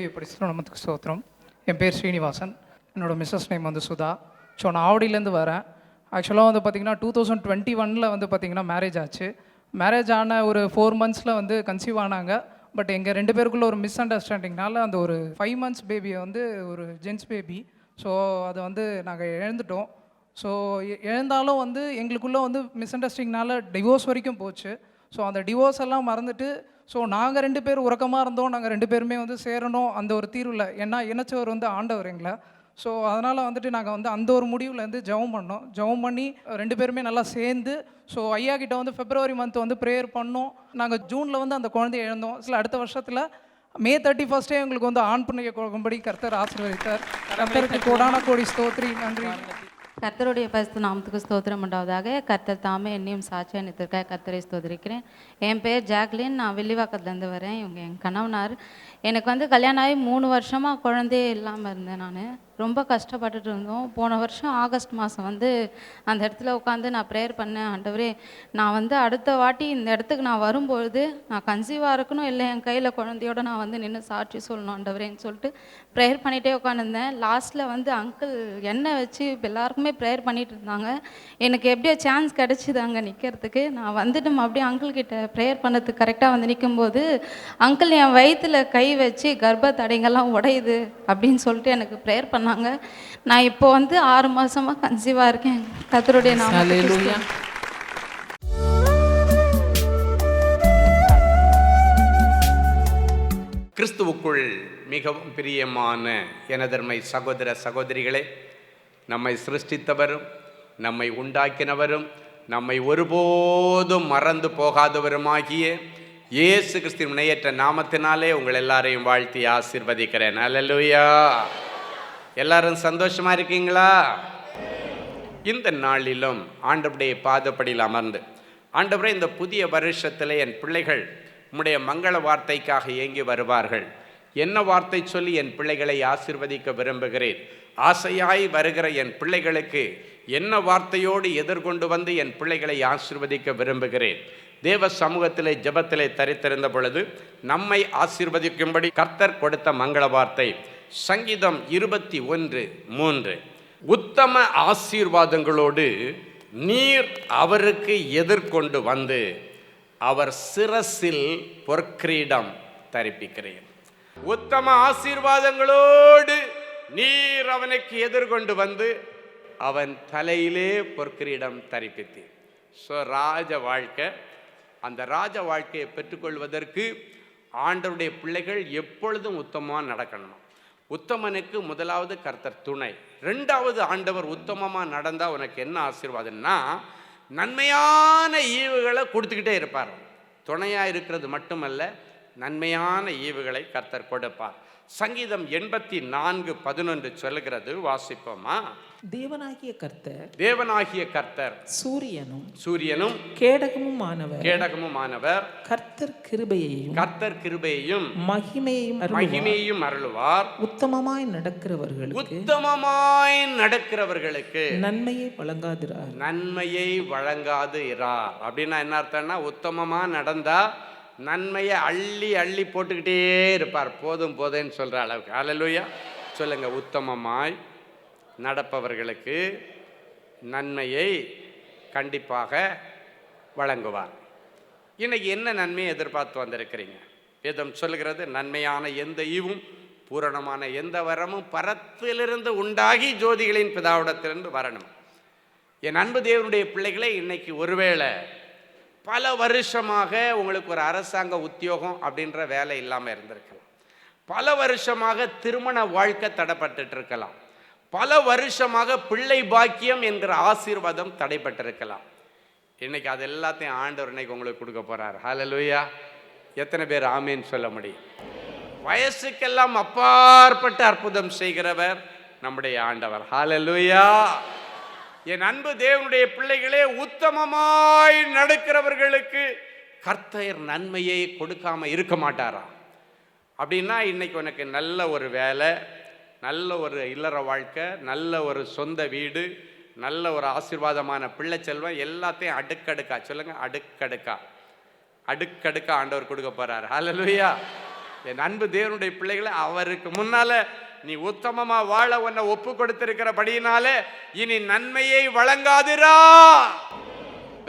கர்த்தருடைய பரிசுத்த நாமத்துக்கு ஸ்தோத்திரம். என் பேர் ஸ்ரீனிவாசன். என்னோடய மிஸ்ஸஸ் நேம் வந்து சுதா. ஸோ நான் ஆவடியிலேருந்து வரேன். ஆக்சுவலாக வந்து பார்த்திங்கன்னா 2021 வந்து பார்த்திங்கன்னா மேரேஜ் ஆச்சு. மேரேஜ் ஆன ஒரு 4 months வந்து கன்சீவ் ஆனாங்க. பட் எங்கள் 2 பேருக்குள்ள ஒரு மிஸ் அண்டர்ஸ்டாண்டிங்னால அந்த ஒரு 5 months பேபியை வந்து ஒரு ஜென்ஸ் பேபி. ஸோ அதை வந்து நாங்கள் இழந்துட்டோம். ஸோ இழந்தாலும் வந்து எங்களுக்குள்ளே வந்து மிஸ் அண்டர்ஸ்டாண்டிங்னால டிவோர்ஸ் வரைக்கும் போச்சு. ஸோ அந்த டிவோர்ஸ் எல்லாம் மறந்துட்டு ஸோ நாங்கள் 2 பேர் உறக்கமாக இருந்தோம். நாங்கள் 2 பேருமே வந்து சேரணும் அந்த ஒரு தீர்வில். ஏன்னா இணைச்சவர் வந்து ஆண்டவர் எங்களை. ஸோ அதனால் வந்துட்டு நாங்கள் வந்து அந்த ஒரு முடிவுலேருந்து ஜெபம் பண்ணோம். ஜெபம் பண்ணி 2 பேருமே நல்லா சேர்ந்து ஸோ ஐயா கிட்ட வந்து February month வந்து ப்ரேயர் பண்ணோம். நாங்கள் ஜூனில் வந்து அந்த குழந்தைய இழந்தோம். சில அடுத்த வருஷத்தில் May 31 எங்களுக்கு வந்து ஆண் பிள்ளையை கொடுக்கும்படி கர்த்தர் ஆசீர்வதித்தார். கர்த்தருக்கு கோடான கோடி ஸ்தோத்திரி, நன்றி. கர்த்தருடைய பரிசுத்த நாமத்துக்கு ஸ்தோத்திரம் உண்டாவதாக. கர்த்தர் தாமே என்னையும் சாட்சியாக நிறுத்திருக்காக கர்த்தரை ஸ்தோத்திரிக்கிறேன். என் பேர் ஜாக்லின். நான் வில்லிவாக்கத்துலேருந்து வரேன். இவங்க என் கணவனார். எனக்கு வந்து கல்யாணம் ஆகி 3 வருஷமாக குழந்தையே இல்லாமல் இருந்தேன். நான் ரொம்ப கஷ்டப்பட்டுட்டு இருந்தோம். போன வருஷம் ஆகஸ்ட் மாதம் வந்து அந்த இடத்துல உட்காந்து நான் ப்ரேயர் பண்ணேன். ஆண்டவரே, நான் வந்து அடுத்த வாட்டி இந்த இடத்துக்கு நான் வரும்பொழுது நான் கன்சீவாக இருக்கணும், இல்லை என் கையில் குழந்தையோட நான் வந்து நின்று சாட்சி சொல்லணும் ஆண்டவரேன்னு சொல்லிட்டு ப்ரேயர் பண்ணிகிட்டே உட்காந்துருந்தேன். லாஸ்ட்டில் வந்து அங்கிள் எண்ணெய் வச்சு எல்லாருக்குமே ப்ரேயர் பண்ணிகிட்டு இருந்தாங்க. எனக்கு எப்படியோ சான்ஸ் கிடச்சிது அங்கே நிற்கிறதுக்கு. நான் வந்துட்டு அப்படியே அங்கிள் கிட்ட ப்ரேயர் பண்ணதுக்கு கரெக்டாக வந்து நிற்கும்போது அங்கிள் என் வயிற்றில் கை வச்சு கர்ப்ப தடைங்கள்லாம் உடையுது அப்படின்னு சொல்லிட்டு எனக்கு ப்ரேயர் பண்ணாங்க. நான் இப்போ வந்து 6 மாசமாக கன்சீவாக இருக்கேன். கர்த்தருடைய நாமத்துக்கு கிறிஸ்துவுக்குள் மிகவும் பிரியமான எனதர்மை சகோதர சகோதரிகளே, நம்மை சிருஷ்டித்தவரும் நம்மை உண்டாக்கினவரும் நம்மை ஒருபோதும் மறந்து போகாதவருமாகிய இயேசு கிறிஸ்துவின் இணையற்ற நாமத்தினாலே உங்கள் எல்லாரையும் வாழ்த்தி ஆசீர்வதிக்கிறேன். அல்லேலூயா. எல்லாரும் சந்தோஷமா இருக்கீங்களா? இந்த நாளிலும் ஆண்டவருடைய பாதப்படியில் அமர்ந்து, ஆண்டவரே, இந்த புதிய வருஷத்தில் என் பிள்ளைகள் உம்முடைய மங்கள வார்த்தைக்காக ஏங்கி வருவார்கள். என்ன வார்த்தை சொல்லி என் பிள்ளைகளை ஆசீர்வதிக்க விரும்புகிறேன்? ஆசையாய் வருகிற என் பிள்ளைகளுக்கு என்ன வார்த்தையோடு எதிர்கொண்டு வந்து என் பிள்ளைகளை ஆசீர்வதிக்க விரும்புகிறேன்? தேவ சமூகத்திலே ஜெபத்திலே தரித்திருந்த பொழுது நம்மை ஆசீர்வதிக்கும்படி கர்த்தர் கொடுத்த மங்கள வார்த்தை சங்கீதம் 21:3. உத்தம ஆசீர்வாதங்களோடு நீர் அவருக்கு எதிர்கொண்டு வந்து அவர் சிரசில் பொற்கிரீடம் தரிப்பிக்கிறேன். உத்தம ஆசீர்வாதங்களோடு நீர் அவனுக்கு எதிர்கொண்டு வந்து அவன் தலையிலே பொற்கிரீடம் தரிப்பித்தேன். ஸோ ராஜ வாழ்க்கை, அந்த ராஜ வாழ்க்கையை பெற்றுக்கொள்வதற்கு ஆண்டவருடைய பிள்ளைகள் எப்பொழுதும் உத்தமமாக நடக்கணும். உத்தமனுக்கு முதலாவது கர்த்தர் துணை. 2வது ஆண்டவர் உத்தமமாக நடந்தால் உனக்கு என்ன ஆசீர்வாதம்னா, நன்மையான ஈவுகளை கொடுத்துக்கிட்டே இருப்பார். துணையாக இருக்கிறது மட்டுமல்ல, நன்மையான ஈவுகளை கர்த்தர் கொடுப்பார். சங்கீதம் 84:11 சொல்லுகிறது, வாசிப்போமா? தேவனாகிய கர்த்தர் சூரியனும் கேடகமுமானவர். கர்த்தர் கிருபையையும் மகிமையையும் அருளுவார். உத்தமமாய் நடக்கிறவர்களுக்கு நன்மையை வழங்காது இரார். அப்படின்னா என்ன அர்த்தம்னா, உத்தமமா நடந்தா நன்மையை அள்ளி அள்ளி போட்டுக்கிட்டே இருப்பார். போதும் போதுன்னு சொல்ற அளவுக்கு. அல்லேலூயா சொல்லுங்க. உத்தமமாய் நடப்பவர்களுக்கு நன்மையை கண்டிப்பாக வழங்குவார். இன்னைக்கு என்ன நன்மையை எதிர்பார்த்து வந்திருக்கிறீங்க? வேதம் சொல்லுகிறது, நன்மையான எந்த ஈவும் பூரணமான எந்த வரமும் பரத்திலிருந்து உண்டாகி ஜோதிகளின் பிதாவிடத்திலிருந்து வரணும். என் அன்பு தேவனுடைய பிள்ளைகளே, இன்னைக்கு ஒருவேளை பல வருஷமாக உங்களுக்கு ஒரு அரசாங்க உத்தியோகம் அப்படின்ற வேலை இல்லாமல் இருந்திருக்கலாம். பல வருஷமாக திருமண வாழ்க்கை தடைப்பட்டு இருக்கலாம். பல வருஷமாக பிள்ளை பாக்கியம் என்கிற ஆசீர்வாதம் தடைப்பட்டிருக்கலாம். இன்னைக்கு அது எல்லாத்தையும் ஆண்டவர் இன்னைக்கு உங்களுக்கு கொடுக்க போறார். ஹல்லேலூயா. எத்தனை பேர் ஆமேன்னு சொல்ல முடியும்? வயசுக்கெல்லாம் அப்பாற்பட்ட அற்புதம் செய்கிறவர் நம்முடைய ஆண்டவர். ஹல்லேலூயா. என் அன்பு தேவனுடைய பிள்ளைகளே, உத்தமமாய் நடக்கிறவர்களுக்கு கர்த்தர் நன்மையை கொடுக்காம இருக்க மாட்டாரா? அப்படின்னா இன்னைக்கு உனக்கு நல்ல ஒரு வேலை, நல்ல ஒரு இல்லற வாழ்க்கை, நல்ல ஒரு சொந்த வீடு, நல்ல ஒரு ஆசீர்வாதமான பிள்ளை செல்வம், எல்லாத்தையும் அடுக்கடுக்கா சொல்லுங்க, அடுக்கடுக்கா ஆண்டவர் கொடுக்க போறாரு. ஹல்லேலூயா. என் அன்பு தேவனுடைய பிள்ளைகளை, அவருக்கு முன்னால நீ உத்தமமா வாழ உன்னை ஒப்பு கொடுத்திருக்கிறபடியினாலே இனி நன்மையை வழங்காதிரா.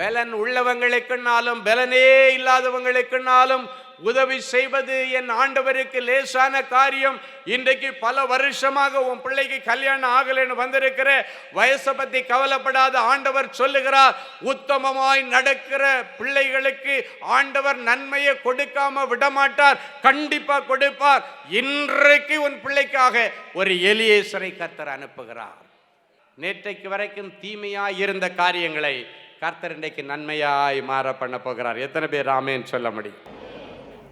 பலன் உள்ளவங்களுக்குன்னாலும் பலனே இல்லாதவங்களுக்குன்னாலும் உதவி செய்வது என் ஆண்டவருக்கு லேசான காரியம். இன்றைக்கு பல வருஷமாக உன் பிள்ளைக்கு கல்யாணம் ஆகலைன்னு வந்திருக்கிற, வயசை பத்தி கவலைப்படாத. ஆண்டவர் சொல்லுகிறார், உத்தமமாய் நடக்கிற பிள்ளைகளுக்கு ஆண்டவர் நன்மையை கொடுக்காம விடமாட்டார், கண்டிப்பா கொடுப்பார். இன்றைக்கு உன் பிள்ளைக்காக ஒரு எலியேசரை கர்த்தர் அனுப்புகிறார். நேற்றைக்கு வரைக்கும் தீமையாய் இருந்த காரியங்களை கர்த்தர் இன்றைக்கு நன்மையாய் மாற பண்ண போகிறார். எத்தனை பேர் ஆமென் சொல்ல முடியும்?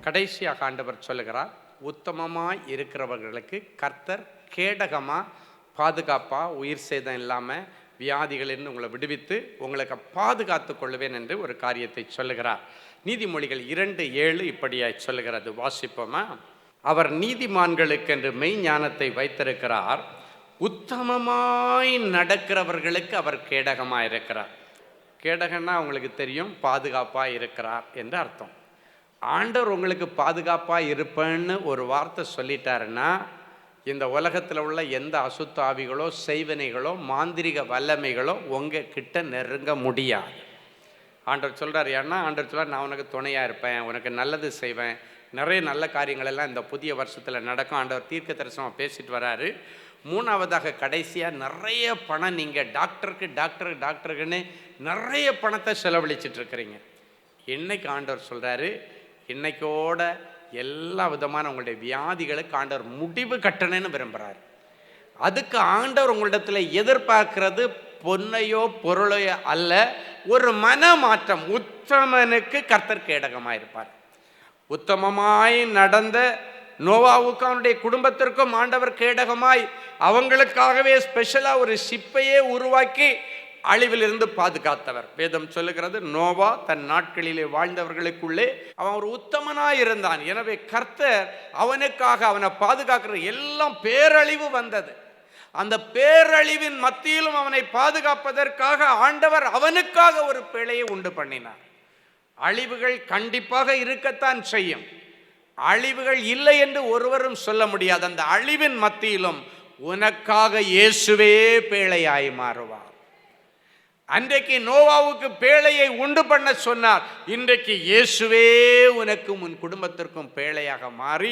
கடைசியாக ஆண்டவர் சொல்லுகிறார், உத்தமமாய் இருக்கிறவர்களுக்கு கர்த்தர் கேடகமாக பாதுகாப்பாக உயிர் சேதம் இல்லாமல் வியாதிகளிலிருந்து உங்களை விடுவித்து உங்களுக்கு பாதுகாத்து கொள்வேன் என்று ஒரு காரியத்தை சொல்லுகிறார். நீதிமொழிகள் 2:7 இப்படியாய் சொல்லுகிறது, வாசிப்போமா? அவர் நீதிமான்களுக்கு என்று மெய் ஞானத்தை வைத்திருக்கிறார், உத்தமமாய் நடக்கிறவர்களுக்கு அவர் கேடகமாக இருக்கிறார். கேடகன்னா உங்களுக்கு தெரியும், பாதுகாப்பாக இருக்கிறார் என்று அர்த்தம். ஆண்டவர் உங்களுக்கு பாதுகாப்பாக இருப்பேன்னு ஒரு வார்த்தை சொல்லிட்டாருன்னா, இந்த உலகத்தில் உள்ள எந்த அசுத்த ஆவிகளோ செய்வினைகளோ மாந்திரிக வல்லமைகளோ உங்கள் கிட்ட நெருங்க முடியாது. ஆண்டவர் சொல்கிறார். ஏன்னா ஆண்டவர் சொல்கிறார், நான் உனக்கு துணையாக இருப்பேன், உனக்கு நல்லது செய்வேன், நிறைய நல்ல காரியங்கள் எல்லாம் இந்த புதிய வருஷத்தில் நடக்கும். ஆண்டவர் தீர்க்க தரிசனமாக பேசிட்டு வராரு. மூணாவதாக கடைசியாக நிறைய பணம் நீங்கள் டாக்டருக்குன்னு நிறைய பணத்தை செலவழிச்சிட்டு இருக்கிறீங்க. இன்னைக்கு ஆண்டவர் சொல்கிறாரு, இன்னைக்கோட எல்லா விதமான உங்களுடைய வியாதிகளுக்கு ஆண்டவர் முடிவு கட்டணும்னு விரும்புகிறார். அதுக்கு ஆண்டவர் உங்களிடத்தில் எதிர்பார்க்கிறது பொன்னையோ பொருளையோ அல்ல, ஒரு மன மாற்றம். உத்தமனுக்கு கர்த்தர் கேடகமாக இருப்பார். உத்தமமாய் நடந்த நோவாவுக்கும் அவனுடைய குடும்பத்திற்கும் ஆண்டவர் கேடகமாய் அவங்களுக்காகவே ஸ்பெஷலாக ஒரு ஷிப்பையே உருவாக்கி அழிவிலிருந்து பாதுகாத்தவர். வேதம் சொல்லுகிறது, நோவா தன் நாட்களிலே வாழ்ந்தவர்களுக்குள்ளே அவன் ஒரு உத்தமனாய் இருந்தான். எனவே கர்த்தர் அவனுக்காக அவனை பாதுகாக்கிற எல்லாம் பேரழிவு வந்தது. அந்த பேரழிவின் மத்தியிலும் அவனை பாதுகாப்பதற்காக ஆண்டவர் அவனுக்காக ஒரு பிழையை உண்டு பண்ணினார். அழிவுகள் கண்டிப்பாக இருக்கத்தான் செய்யும், அழிவுகள் இல்லை என்று ஒருவரும் சொல்ல முடியாது. அந்த அழிவின் மத்தியிலும் உனக்காக இயேசுவே பேழையாய் மாறுவார். அன்றைக்கு நோவாவுக்கு பேழையை உண்டு பண்ண சொன்னார், இன்றைக்கு இயேசுவே உனக்கும் உன் குடும்பத்திற்கும் பேழையாக மாறி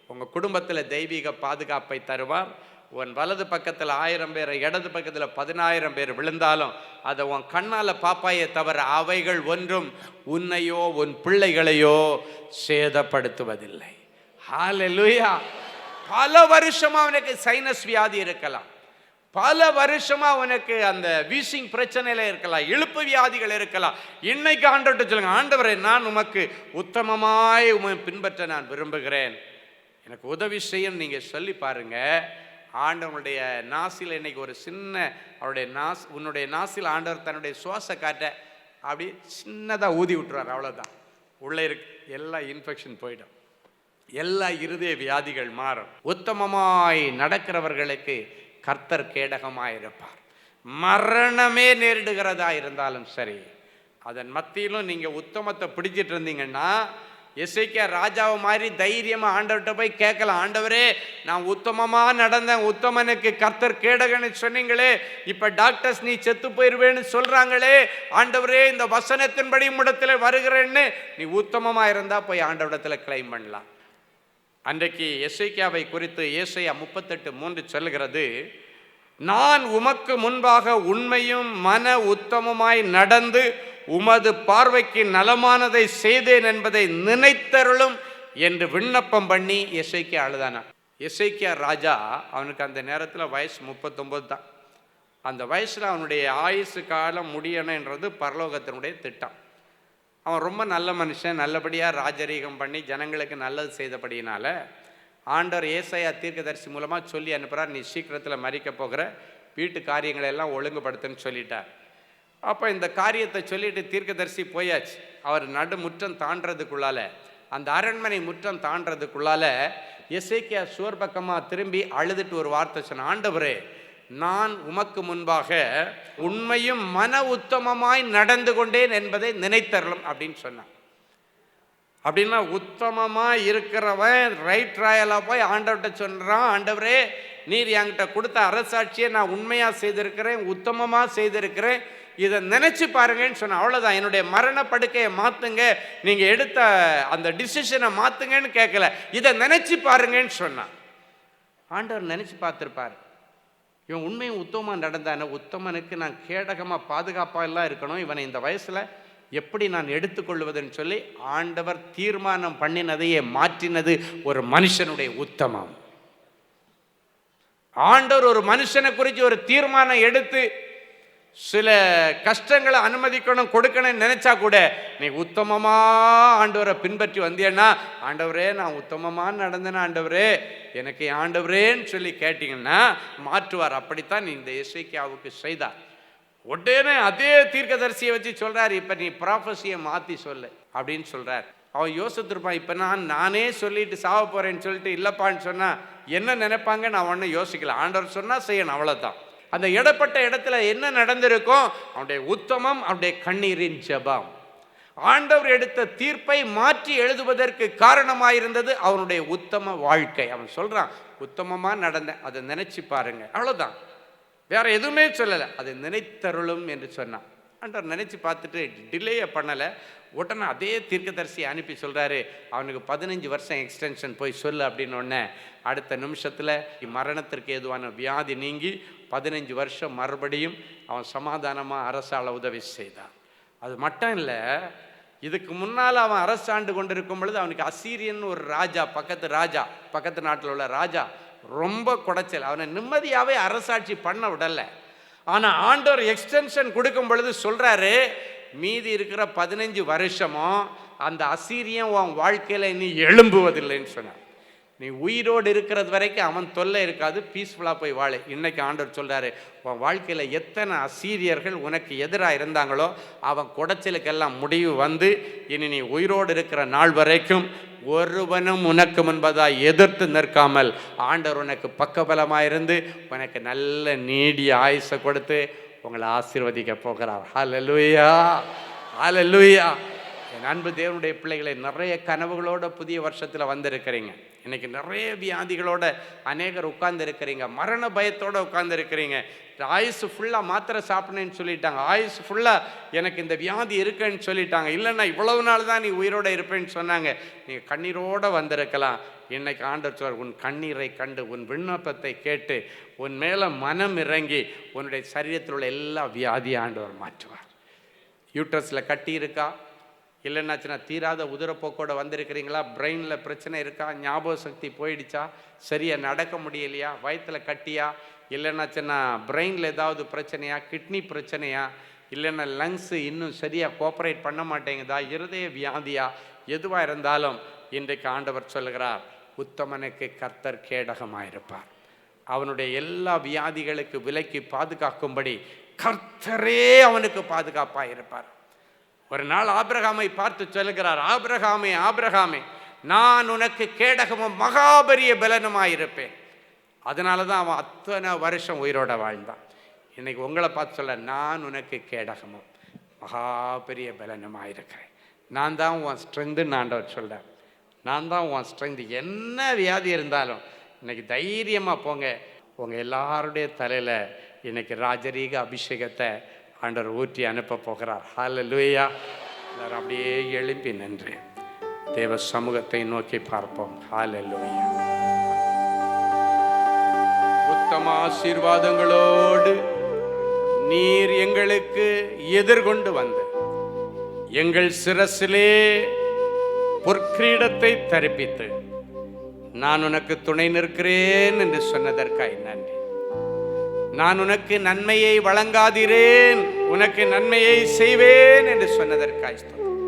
உங்கள் குடும்பத்தில் தெய்வீக பாதுகாப்பை தருவார். உன் வலது பக்கத்தில் 1000 பேர், இடது பக்கத்தில் 10,000 பேர் விழுந்தாலும் அதை உன் கண்ணால் பாப்பாயே தவிர அவைகள் ஒன்றும் உன்னையோ உன் பிள்ளைகளையோ சேதப்படுத்துவதில்லை. ஹல்லேலூயா. பல வருஷமாக அவனுக்கு சைனஸ் வியாதி இருக்கலாம், பல வருஷமாக உனக்கு அந்த வீசிங் பிரச்சனையில் இருக்கலாம், இழுப்பு வியாதிகள் இருக்கலாம். இன்னைக்கு ஆண்டவர்கிட்ட சொல்லுங்க, ஆண்டவரே நான் உமக்கு உத்தமமாய் உமை பின்பற்ற நான் விரும்புகிறேன், எனக்கு உதவி செய்யும் நீங்கள் சொல்லி பாருங்க. ஆண்டவனுடைய நாசில் இன்னைக்கு ஒரு சின்ன உன்னுடைய நாசில் ஆண்டவர் தன்னுடைய சுவாச காற்றை அப்படி சின்னதாக ஊதி விட்டுருவார். அவ்வளோதான், உள்ளே இருக்கு எல்லா இன்ஃபெக்ஷன் போயிடும், எல்லா இருதய வியாதிகள் மாறும். உத்தமமாய் நடக்கிறவர்களுக்கு கர்த்தர் கேடகமாய் இருப்பார். மரணமே நேரிடுகிறதா இருந்தாலும் சரி, அதன் மத்தியிலும் நீங்கள் உத்தமத்தை பிடிச்சிட்டு இருந்தீங்கன்னா, எசேக்கியா ராஜாவை மாதிரி தைரியமாக ஆண்டவர்கிட்ட போய் கேட்கலாம், ஆண்டவரே நான் உத்தமமாக நடந்தேன், உத்தமனுக்கு கர்த்தர் கேடகன்னு சொன்னீங்களே, இப்போ டாக்டர்ஸ் நீ செத்து போயிடுவேன்னு சொல்கிறாங்களே, ஆண்டவரே இந்த வசனத்தின்படி உம்மிடத்தில் வருகிறேன்னு நீ உத்தமமாக இருந்தால் போய் ஆண்டவரிடத்தில் கிளைம் பண்ணலாம். அன்றைக்கு எசேக்கியாவை குறித்து ஏசாயா 38:3 சொல்லுகிறது, நான் உமக்கு முன்பாக உண்மையும் மன உத்தமமாய் நடந்து உமது பார்வைக்கு நலமானதை செய்தேன் என்பதை நினைத்தருளும் என்று விண்ணப்பம் பண்ணி எசேக்கியா அழுதானா. எசேக்கியா ராஜா, அவனுக்கு அந்த நேரத்தில் வயசு 39 தான். அந்த வயசில் அவனுடைய ஆயுசு காலம் முடியணுன்றது பரலோகத்தினுடைய திட்டம். அவன் ரொம்ப நல்ல மனுஷன், நல்லபடியாக ராஜரீகம் பண்ணி ஜனங்களுக்கு நல்லது செய்தபடியினால ஆண்டவர் ஏசாயா தீர்க்கதரிசி மூலமாக சொல்லி அனுப்புகிறார், நீ சீக்கிரத்தில் மரிக்க போகிற, வீட்டு காரியங்களை எல்லாம் ஒழுங்குபடுத்துன்னு சொல்லிட்டார். அப்போ இந்த காரியத்தை சொல்லிட்டு தீர்க்கதரிசி போயாச்சு. அவர் நடுமுற்றம் தாண்டதுக்குள்ளால, அந்த அரண்மனை முற்றம் தாண்டதுக்குள்ளால எசேக்கியா சுவர் பக்கமாக திரும்பி அழுதுட்டு ஒரு வார்த்தை சொன்ன, ஆண்டவரே நான் உமக்கு முன்பாக உண்மையும் மன உத்தமமாய் நடந்து கொண்டேன் என்பதை நினைத்தரலும் அப்படின்னு சொன்னான். அப்படின்னா உத்தமமாக இருக்கிறவன் ரைட் ராயலாக போய் ஆண்டவர்கிட்ட சொல்கிறான், ஆண்டவரே நீர் என்கிட்ட கொடுத்த அரசாட்சியை நான் உண்மையாக செய்திருக்கிறேன், உத்தமமாக செய்திருக்கிறேன், இதை நினச்சி பாருங்கன்னு சொன்னேன். அவ்வளோதான். என்னுடைய மரண படுக்கையை மாற்றுங்க, நீங்கள் எடுத்த அந்த டிசிஷனை மாற்றுங்கன்னு கேட்கல, இதை நினச்சி பாருங்கன்னு சொன்னான். ஆண்டவர் நினச்சி பார்த்துருப்பார், இவன் உண்மையும் உத்தமமாக நடந்தானே, உத்தமனுக்கு நான் கேடகமாக பாதுகாப்பாக எல்லாம் இருக்கணும், இவனை இந்த வயசில் எப்படி நான் எடுத்துக்கொள்வதுன்னு சொல்லி ஆண்டவர் தீர்மானம் பண்ணினதையே மாற்றினது ஒரு மனுஷனுடைய உத்தமம். ஆண்டவர் ஒரு மனுஷனை குறித்து ஒரு தீர்மானம் எடுத்து சில கஷ்டங்களை அனுமதிக்கணும் கொடுக்கணும்னு நினைச்சா கூட நீ உத்தமமா ஆண்டவரை பின்பற்றி வந்தேன்னா, ஆண்டவரே நான் உத்தமமா நடந்தேன்னா ஆண்டவரே எனக்கு ஆண்டவரேன்னு சொல்லி கேட்டீங்கன்னா மாற்றுவார். அப்படித்தான் நீ இந்த எசேக்கியாவுக்கு செய்தார். உடனே அதே தீர்க்கதரிசியை வச்சு சொல்றாரு, இப்ப நீ ப்ராஃபஸியை மாத்தி சொல்லு அப்படின்னு சொல்றார். அவன் யோசித்திருப்பான், இப்ப நானே சொல்லிட்டு சாவ போறேன்னு சொல்லிட்டு இல்லப்பான்னு சொன்னா என்ன நினைப்பாங்க, நான் ஒன்னும் யோசிக்கல, ஆண்டவர் சொன்னா செய்யணும், அவ்வளவுதான். அந்த இடப்பட்ட இடத்துல என்ன நடந்திருக்கும், அவனுடைய உத்தமம், அவனுடைய கண்ணீரின் ஜெபம் ஆண்டவர் எடுத்த தீர்ப்பை மாற்றி எழுதுவதற்கு காரணமாயிருந்தது அவனுடைய உத்தம வாழ்க்கை. அவன் சொல்றான், உத்தமமா நடந்தேன், அதை நினைச்சு பாருங்க, அவ்வளவுதான், வேற எதுவுமே சொல்லலை, அதை நினைத்தருளும் என்று சொன்னான். ஆண்டவர் நினைச்சு பார்த்துட்டு டிலேயை பண்ணலை, உடனே அதே தீர்க்கதரிசியை அனுப்பி சொல்றாரு, அவனுக்கு 15 வருஷம் எக்ஸ்டென்ஷன் போய் சொல்லு அப்படின்னு. உடனே அடுத்த நிமிஷத்தில் மரணத்திற்கு ஏதுவான வியாதி நீங்கி 15 வருஷம் மறுபடியும் அவன் சமாதானமாக அரசால உதவி செய்தான். அது மட்டும் இல்லை, இதுக்கு முன்னால் அவன் அரசாண்டு கொண்டிருக்கும் பொழுது அவனுக்கு அசீரியன் ஒரு ராஜா, பக்கத்து நாட்டில் உள்ள ராஜா ரொம்ப குடைச்சல், அவனை நிம்மதியாகவே அரசாட்சி பண்ண விடலை. ஆனால் ஆண்டவர் எக்ஸ்டென்ஷன் கொடுக்கும் பொழுது சொல்கிறாரு, மீதி இருக்கிற 15 வருஷமும் அந்த அசீரியன் உன் வாழ்க்கையில் நீ எழும்புவதில்லைன்னு சொன்னான். நீ உயிரோடு இருக்கிறது வரைக்கும் அவன் தொல்லை இருக்காது, பீஸ்ஃபுல்லாக போய் வாழை. இன்னைக்கு ஆண்டவர் சொல்கிறாரு, உன் வாழ்க்கையில் எத்தனை அசீரியர்கள் உனக்கு எதிராக இருந்தாங்களோ அவன் குடைச்சலுக்கெல்லாம் முடிவு வந்து இனி நீ உயிரோடு இருக்கிற நாள் வரைக்கும் ஒருவனும் உனக்கு முன்பதாக எதிர்த்து நிற்காமல் ஆண்டவர் உனக்கு பக்கபலமாக இருந்து உனக்கு நல்ல நீடிய ஆயுசை கொடுத்து உங்களை ஆசீர்வதிக்க போகிறார். ஹல்லேலூயா, ஹல்லேலூயா. என் அன்பு தேவனுடைய பிள்ளைகளை, நிறைய கனவுகளோட புதிய வருஷத்தில் வந்திருக்கிறீங்க. இன்னைக்கு நிறைய வியாதிகளோட அநேகர் உட்கார்ந்து இருக்கிறீங்க, மரண பயத்தோடு உட்கார்ந்து இருக்கிறீங்க. ஆயுசு ஃபுல்லாக மாத்திரை சாப்பிடணுன்னு சொல்லிட்டாங்க, ஆயுசு ஃபுல்லாக எனக்கு இந்த வியாதி இருக்குன்னு சொல்லிட்டாங்க, இல்லைன்னா இவ்வளவு நாள் தான் நீ உயிரோட இருப்பேன்னு சொன்னாங்க. நீங்கள் கண்ணீரோடு வந்திருக்கலாம். இன்னைக்கு ஆண்டவர் சொல்றார், உன் கண்ணீரை கண்டு உன் விண்ணப்பத்தை கேட்டு உன் மேலே மனம் இறங்கி உன்னுடைய சரீரத்தில் உள்ள எல்லா வியாதியும் ஆண்டவர் மாற்றுவார். யூட்ரஸில் கட்டி இருக்கா, இல்லைன்னாச்சுன்னா தீராத உதிரப்போக்கோடு வந்திருக்கிறீங்களா, பிரெயினில் பிரச்சனை இருக்கா, ஞாபக சக்தி போயிடுச்சா, சரியாக நடக்க முடியலையா, வயிற்றில் கட்டியா, இல்லைன்னாச்சுன்னா பிரெயினில் ஏதாவது பிரச்சனையா, கிட்னி பிரச்சனையா, இல்லைன்னா லங்ஸு இன்னும் சரியாக கோஆப்ரேட் பண்ண மாட்டேங்குதா, இருதய வியாதியா, எதுவாக இருந்தாலும் இன்றைக்கு ஆண்டவர் சொல்கிறார், உத்தமனுக்கு கர்த்தர் கேடகமாயிருப்பார். அவனுடைய எல்லா வியாதிகளுக்கு விலக்கி பாதுகாக்கும்படி கர்த்தரே அவனுக்கு பாதுகாப்பாக இருப்பார். ஒரு நாள் ஆபிரகாமை பார்த்து சொல்லுகிறார், ஆபிரகாமே ஆபிரகாமே, நான் உனக்கு கேடகமும் மகாபரிய பலனுமாயிருப்பேன். அதனால தான் அவன் அத்தனை வருஷம் உயிரோட வாழ்ந்தான். இன்னைக்கு உங்களை பார்த்து சொல்ல, நான் உனக்கு கேடகமும் மகாபரிய பலனுமாயிருக்கிறேன். நான் தான் உன் ஸ்ட்ரென்த்துன்னு ஆண்டவர் சொல்கிறார். நான் தான் உன் ஸ்ட்ரென்த். என்ன வியாதி இருந்தாலும் இன்னைக்கு தைரியமாக போங்க. உங்கள் எல்லாருடைய தலையில் இன்னைக்கு ராஜரீக அபிஷேகத்தை ஆண்டவர் ஊற்றி அனுப்ப போகிறார். ஹல்லேலூயா. எல்லாரும் அப்படியே எழுப்பி நின்று தேவ சமூகத்தை நோக்கி பார்ப்போம். ஹல்லேலூயா. உத்தம ஆசீர்வாதங்களோடு நீர் எங்களுக்கு எதிர்கொண்டு வந்து எங்கள் சிரசிலே பொற்கிரீடத்தை தரிப்பித்து நான் உனக்கு துணை நிற்கிறேன் என்று சொன்னதற்காய் நன்றி. நான் உனக்கு நன்மையை வழங்காதிரேன், உனக்கு நன்மையை செய்வேன் என்று சொன்னதற்காய் ஸ்தோத்திரம்.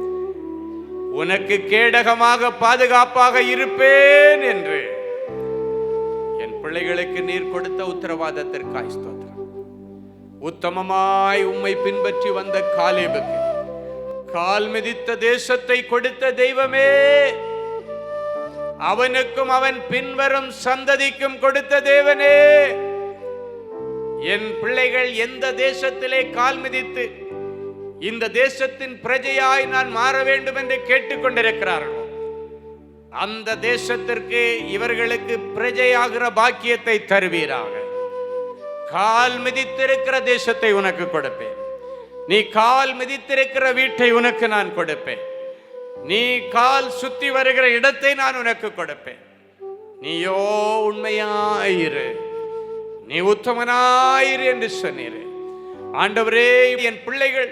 உனக்கு கேடகமாக பாதுகாப்பாக இருப்பேன் என்று என் பிள்ளைகளுக்கு நீர் கொடுத்த உத்தரவாதத்திற்காய் ஸ்தோத்திரம். உத்தமமாய் உம்மை பின்பற்றி வந்த காலேபுக்கு கால் மிதித்த தேசத்தை கொடுத்த தெய்வமே, அவனுக்கும் அவன் பின்வரும் சந்ததிக்கும் கொடுத்த தேவனே, என் பிள்ளைகள் எந்த தேசத்திலே கால் மிதித்து இந்த தேசத்தின் பிரஜையாய் நான் மாற வேண்டும் என்று கேட்டுக்கொண்டிருக்கிறார்களோ அந்த தேசத்திற்கு இவர்களுக்கு பிரஜையாகிற பாக்கியத்தை தருவீராக. கால் மிதித்திருக்கிற தேசத்தை உனக்கு கொடுப்பேன். நீ கால் மிதித்திருக்கிற வீட்டை உனக்கு நான் கொடுப்பேன். நீ கால் சுத்தி வருகிற இடத்தை நான் உனக்கு கொடுப்பேன். நீயோ உண்மையாயிரு, நீ உத்தமனாயிரு என்று சொன்னீர். ஆண்டவரே, என் பிள்ளைகள்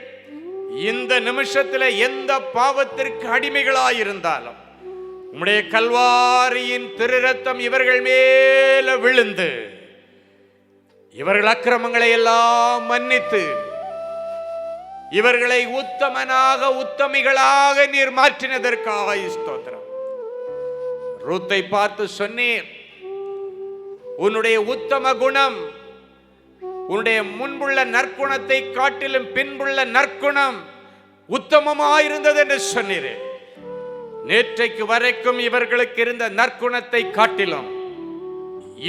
இந்த நிமிஷத்தில் எந்த பாவத்திற்கு அடிமைகளாயிருந்தாலும் உம்முடைய கல்வாரியின் திரு ரத்தம் இவர்கள் மேல விழுந்து இவர்கள் அக்கிரமங்களை எல்லாம் மன்னித்து இவர்களை உத்தமனாக உத்தமிகளாக நீர் மாற்றினதற்காக ஸ்தோத்திரம். ரூத்தை பார்த்து சொன்னீர், உன்னுடைய உத்தம குணம், உன்னுடைய முன்புள்ள நற்குணத்தை காட்டிலும் பின்புள்ள நற்குணம் உத்தமமாயிருந்தது என்று சொன்னீர். நேற்றைக்கு வரைக்கும் இவர்களுக்கு இருந்த நற்குணத்தை காட்டிலும்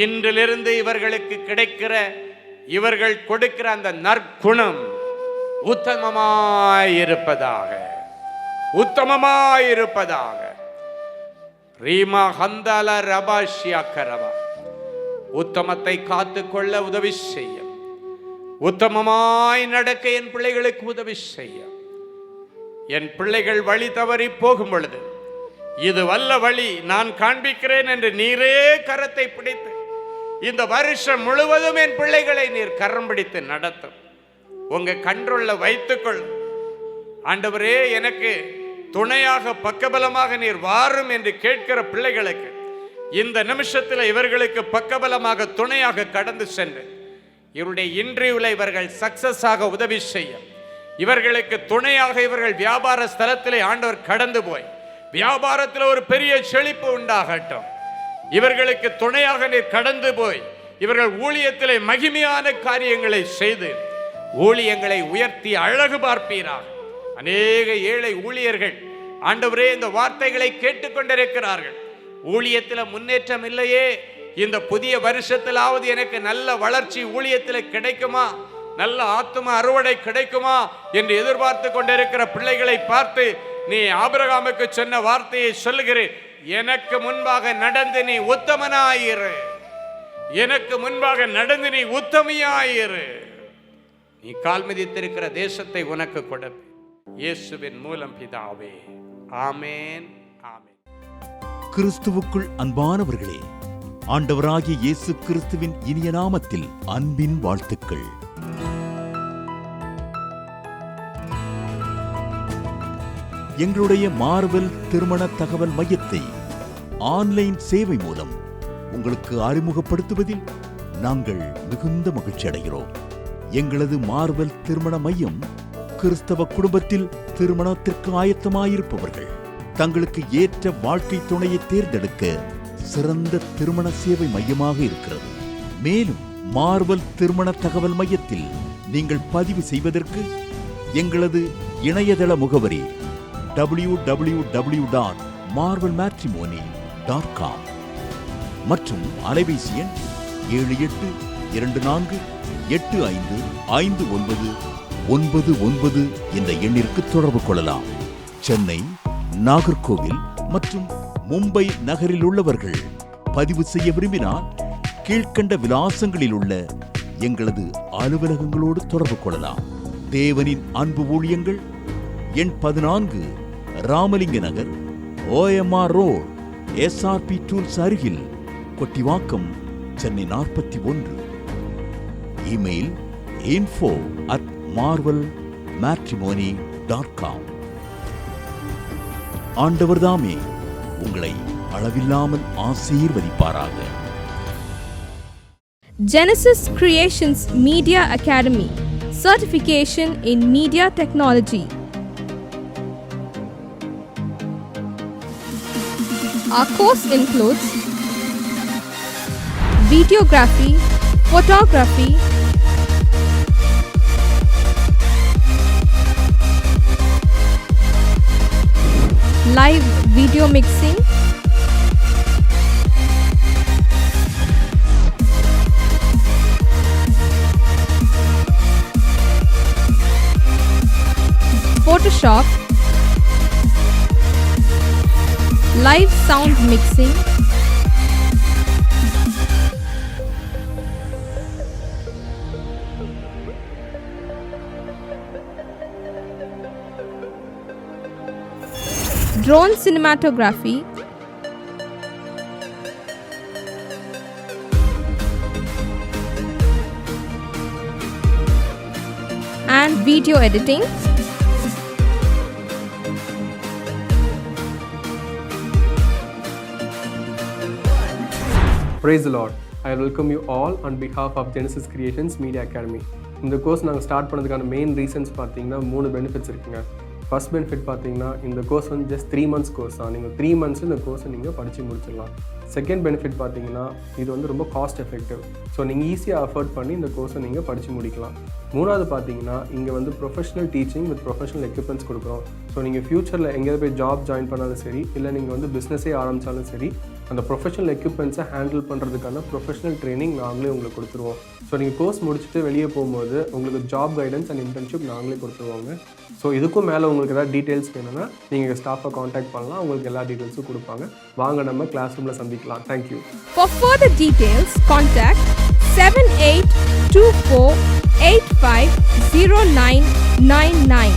இன்றிலிருந்து இவர்களுக்கு கிடைக்கிற, இவர்கள் கொடுக்கிற அந்த நற்குணம் உத்தமமாயிருப்பதாக, உத்தமமாயிருப்பதாக. ரீமா ஹந்தால ரபாஷியா கரவா, உத்தமத்தை காத்துக்கொள்ள உதவி செய்யும். உத்தமமாய் நடக்க என் பிள்ளைகளுக்கு உதவி செய்யும். என் பிள்ளைகள் வழி தவறி போகும் பொழுது இது வல்ல வழி நான் காண்பிக்கிறேன் என்று நீரே கரத்தை பிடித்து இந்த வருஷம் முழுவதும் என் பிள்ளைகளை நீர் கரம் பிடித்து நடத்தும். உங்க கண்ட்ரோல்ல வைத்துக்கொள் ஆண்டவரே. எனக்கு துணையாக பக்கபலமாக நீர் வாரும் என்று கேட்கிற பிள்ளைகளுக்கு இந்த நிமிஷத்தில் இவர்களுக்கு பக்கபலமாக துணையாக கடந்து சென்று இவருடைய இன்டர்வியூல இவர்கள் சக்சஸ் ஆக உதவி செய்ய, இவர்களுக்கு துணையாக இவர்கள் வியாபார ஸ்தலத்திலே ஆண்டவர் கடந்து போய் வியாபாரத்தில் ஒரு பெரிய செழிப்பு உண்டாகட்டும். இவர்களுக்கு துணையாக நீர் கடந்து போய் இவர்கள் ஊழியத்திலே மகிமையான காரியங்களை செய்து ஊழியங்களை உயர்த்தி அழகு பார்ப்பீராக. அநேக ஏழை ஊழியர்கள் ஆண்டவரே இந்த வார்த்தைகளை கேட்டுக்கொண்டிருக்கிறார்கள். ஊழியத்தில் முன்னேற்றம் இல்லையே, இந்த புதிய வருஷத்திலாவது எனக்கு நல்ல வளர்ச்சி ஊழியத்தில் கிடைக்குமா, நல்ல ஆத்தும அறுவடை கிடைக்குமா என்று எதிர்பார்த்து கொண்டிருக்கிற பிள்ளைகளை பார்த்து நீ ஆபிரகாமுக்கு சொன்ன வார்த்தையை சொல்லுகிறேன். எனக்கு முன்பாக நடந்து நீ உத்தமனாயிரு, எனக்கு முன்பாக நடந்து நீ உத்தமியாயிரு. நீ கால் மிதித்திருக்கிற தேசத்தை உனக்கு கொடுப்பேன். இயேசுவின் மூலம் பிதாவே, ஆமேன், ஆமேன். கிறிஸ்துவுக்குள் அன்பானவர்களே, ஆண்டவராகிய இயேசு கிறிஸ்துவின் இனிய நாமத்தில் அன்பின் வாழ்த்துக்கள். எங்களுடைய மார்வெல் திருமண தகவல் மையத்தை ஆன்லைன் சேவை மூலம் உங்களுக்கு அறிமுகப்படுத்துவதில் நாங்கள் மிகுந்த மகிழ்ச்சி அடைகிறோம். எங்களது மார்வெல் திருமண மையம் கிறிஸ்தவ குடும்பத்தில் திருமணத்திற்கு ஆயத்தமாயிருப்பவர்கள் தங்களுக்கு ஏற்ற வாழ்க்கை துணையை தேர்ந்தெடுக்க சிறந்த திருமண சேவை மையமாக இருக்கிறது. மேலும் மார்வெல் திருமண தகவல் மையத்தில் நீங்கள் பதிவு செய்வதற்கு எங்களது இணையதள முகவரி www.marvelmatrimony.com மற்றும் அலைபேசி எண் 7824855999 என்ற எண்ணிற்கு தொடர்பு கொள்ளலாம். சென்னை, நாகர்கோவில் மற்றும் மும்பை நகரில் உள்ளவர்கள் பதிவு செய்ய விரும்பினால் கீழ்க்கண்ட விலாசங்களில் உள்ள எங்களது அலுவலகங்களோடு தொடர்பு கொள்ளலாம். தேவனின் அன்பு ஊழியங்கள் எண் 14, ராமலிங்க நகர், OMR ரோட், SRP டூல்ஸ் அருகில், கொட்டிவாக்கம், சென்னை 41. Email info@marvelmatrimony.com. ஆண்டவர்தாமே உங்களை அளவில்லாமல் ஆசீர்வதிப்பாராக. Genesis Creations Media Academy, certification in media technology. Our course includes videography, photography, live video mixing, Photoshop, live sound mixing, drone cinematography, and video editing. Praise the Lord. I welcome you all on behalf of Genesis Creations Media Academy. இந்த course நாங்கள் start பண்ணதுக்கான main reasons பார்த்தீங்கன்னா 3 benefits இருக்குங்க. First benefit பார்த்தீங்கன்னா இந்த course வந்து just 3 months course தான். நீங்கள் 3 months இந்த கோர்ஸை நீங்கள் படித்து முடிச்சிடலாம். செகண்ட் பெனிஃபிட் பார்த்தீங்கன்னா இது வந்து ரொம்ப காஸ்ட் எஃபெக்டிவ். ஸோ நீங்கள் ஈஸியாக அஃபோர்ட் பண்ணி இந்த கோர்ஸை நீங்கள் படித்து முடிக்கலாம். மூணாவது பார்த்தீங்கன்னா இங்கே வந்து professional teaching with professional equipments கொடுக்குறோம். ஸோ நீங்கள் ஃப்யூச்சரில் எங்கேயாவது போய் ஜாப் ஜாயின் பண்ணாலும் சரி, இல்லை நீங்கள் வந்து பிஸ்னஸே ஆரம்பித்தாலும் சரி, அந்த ப்ரொஃபஷனல் எக்யூப்மெண்ட்ஸை ஹேண்டில் பண்ணுறதுக்கான ப்ரொஃபஷனல் ட்ரைனிங் நாங்களே உங்களுக்கு கொடுத்துருவோம். ஸோ நீங்கள் கோர்ஸ் முடிச்சுட்டு வெளியே போகும்போது உங்களுக்கு ஜாப் கைடன்ஸ் அண்ட் இன்டர்ன்ஷிப் நாங்களே கொடுத்துருவோங்க. ஸோ இதுக்கும் மேலே உங்களுக்கு ஏதாவது டீட்டெயில்ஸ் வேணும்னா நீங்கள் ஸ்டாஃபை காண்டாக்ட் பண்ணலாம். உங்களுக்கு எல்லா டீட்டெயில்ஸும் கொடுப்பாங்க. வாங்க நம்ம கிளாஸ் ரூமில் சந்திக்கலாம். Thank you. For further details, contact 7824850999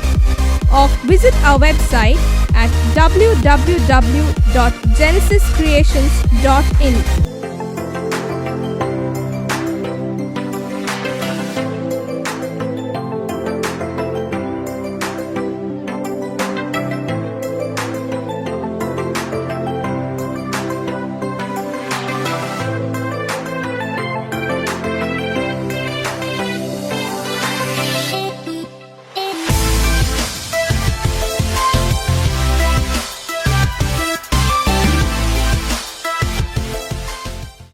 or visit our website at www.genesiscreations.in.